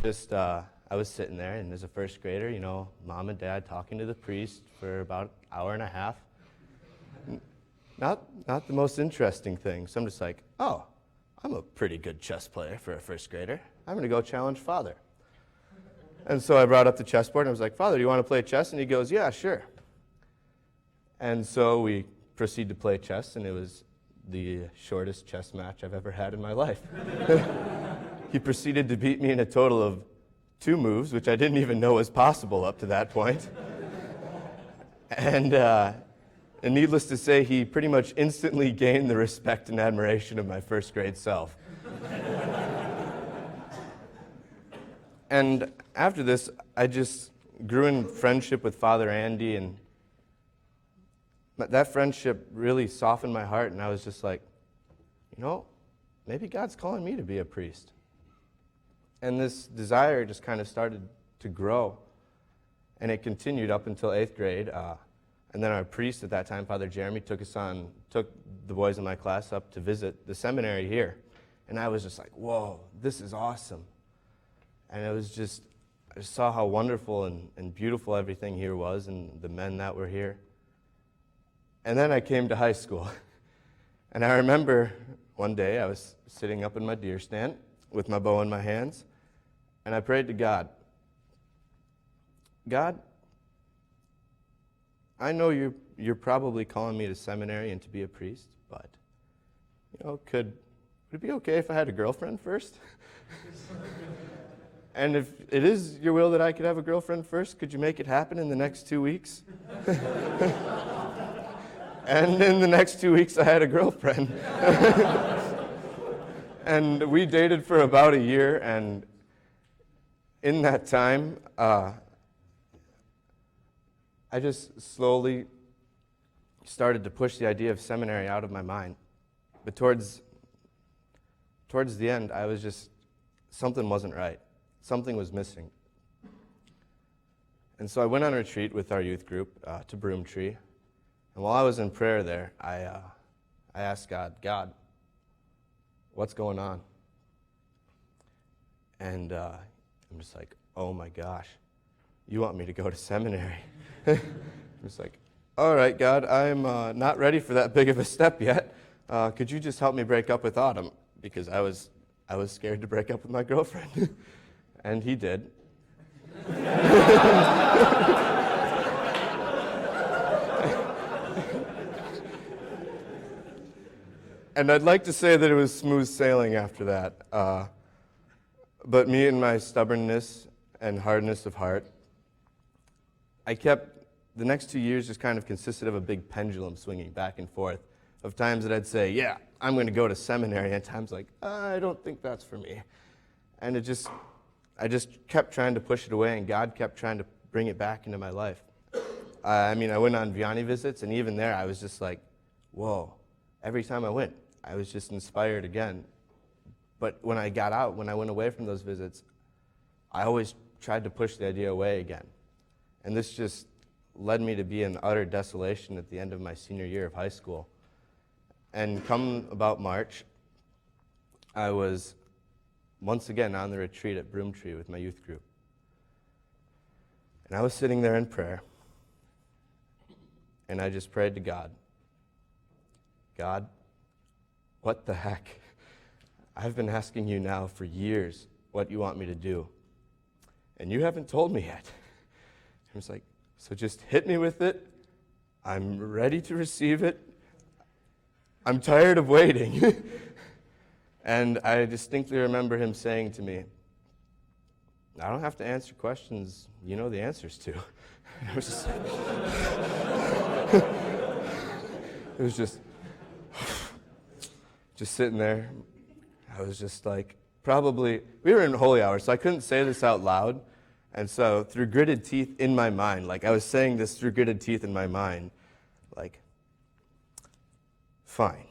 I was sitting there, and as a first grader, mom and dad talking to the priest for about an hour and a half. Not the most interesting thing. So I'm just like, oh, I'm a pretty good chess player for a first grader. I'm going to go challenge Father. And so I brought up the chessboard, and I was like, Father, do you want to play chess? And he goes, yeah, sure. And so we proceed to play chess, and it was the shortest chess match I've ever had in my life. He proceeded to beat me in a total of 2 moves, which I didn't even know was possible up to that point. And needless to say, he pretty much instantly gained the respect and admiration of my first grade self. And after this, I just grew in friendship with Father Andy, and that friendship really softened my heart, and I was just like, maybe God's calling me to be a priest. And this desire just kind of started to grow, and it continued up until 8th grade. And then our priest at that time, Father Jeremy, took the boys in my class up to visit the seminary here. And I was just like, whoa, this is awesome. And I just saw how wonderful and beautiful everything here was, and the men that were here. And then I came to high school. And I remember one day I was sitting up in my deer stand with my bow in my hands, and I prayed to God. God, I know you're probably calling me to seminary and to be a priest, but, would it be okay if I had a girlfriend first? And if it is your will that I could have a girlfriend first, could you make it happen in the next 2 weeks? And in the next 2 weeks, I had a girlfriend. And we dated for about a year, and in that time, I just slowly started to push the idea of seminary out of my mind. But towards the end, I was just, something wasn't right. Something was missing. And so I went on a retreat with our youth group to Broomtree. And while I was in prayer there, I asked God, what's going on? And I'm just like, oh my gosh, you want me to go to seminary? I'm just like, all right, God, I'm not ready for that big of a step yet. Could you just help me break up with Autumn? Because I was scared to break up with my girlfriend. And he did. And I'd like to say that it was smooth sailing after that. But me and my stubbornness and hardness of heart, the next 2 years just kind of consisted of a big pendulum swinging back and forth of times that I'd say, yeah, I'm going to go to seminary, and times like, I don't think that's for me. And I just kept trying to push it away, and God kept trying to bring it back into my life. I went on Vianney visits, and even there I was just like, whoa. Every time I went, I was just inspired again. But when I got out, when I went away from those visits, I always tried to push the idea away again. And this just led me to be in utter desolation at the end of my senior year of high school. And come about March, I was once again on the retreat at Broomtree with my youth group. And I was sitting there in prayer, and I just prayed to God, what the heck? I've been asking you now for years what you want me to do, and you haven't told me yet. I was like, so just hit me with it. I'm ready to receive it. I'm tired of waiting. And I distinctly remember him saying to me, I don't have to answer questions you know the answers to. And I was just like, it was just sitting there. I was just like, we were in holy hour, so I couldn't say this out loud. And so through gritted teeth in my mind, I was saying this through gritted teeth in my mind, fine.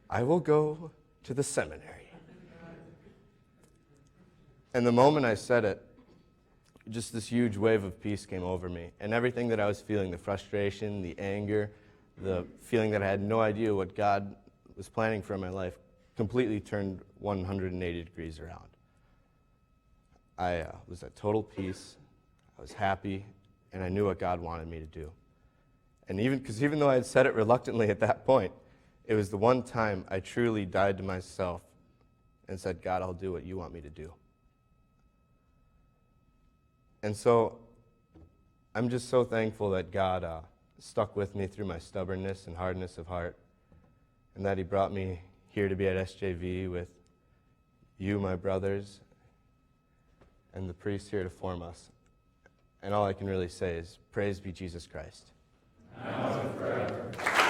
I will go to the seminary. And the moment I said it, just this huge wave of peace came over me. And everything that I was feeling, the frustration, the anger, the feeling that I had no idea what God was planning for my life, completely turned 180 degrees around. I was at total peace, I was happy, and I knew what God wanted me to do. And even though I had said it reluctantly at that point, it was the one time I truly died to myself and said, God, I'll do what you want me to do. And so I'm just so thankful that God stuck with me through my stubbornness and hardness of heart, and that he brought me here to be at SJV with you, my brothers, and the priests here to form us. And all I can really say is, praise be Jesus Christ. Now and forever.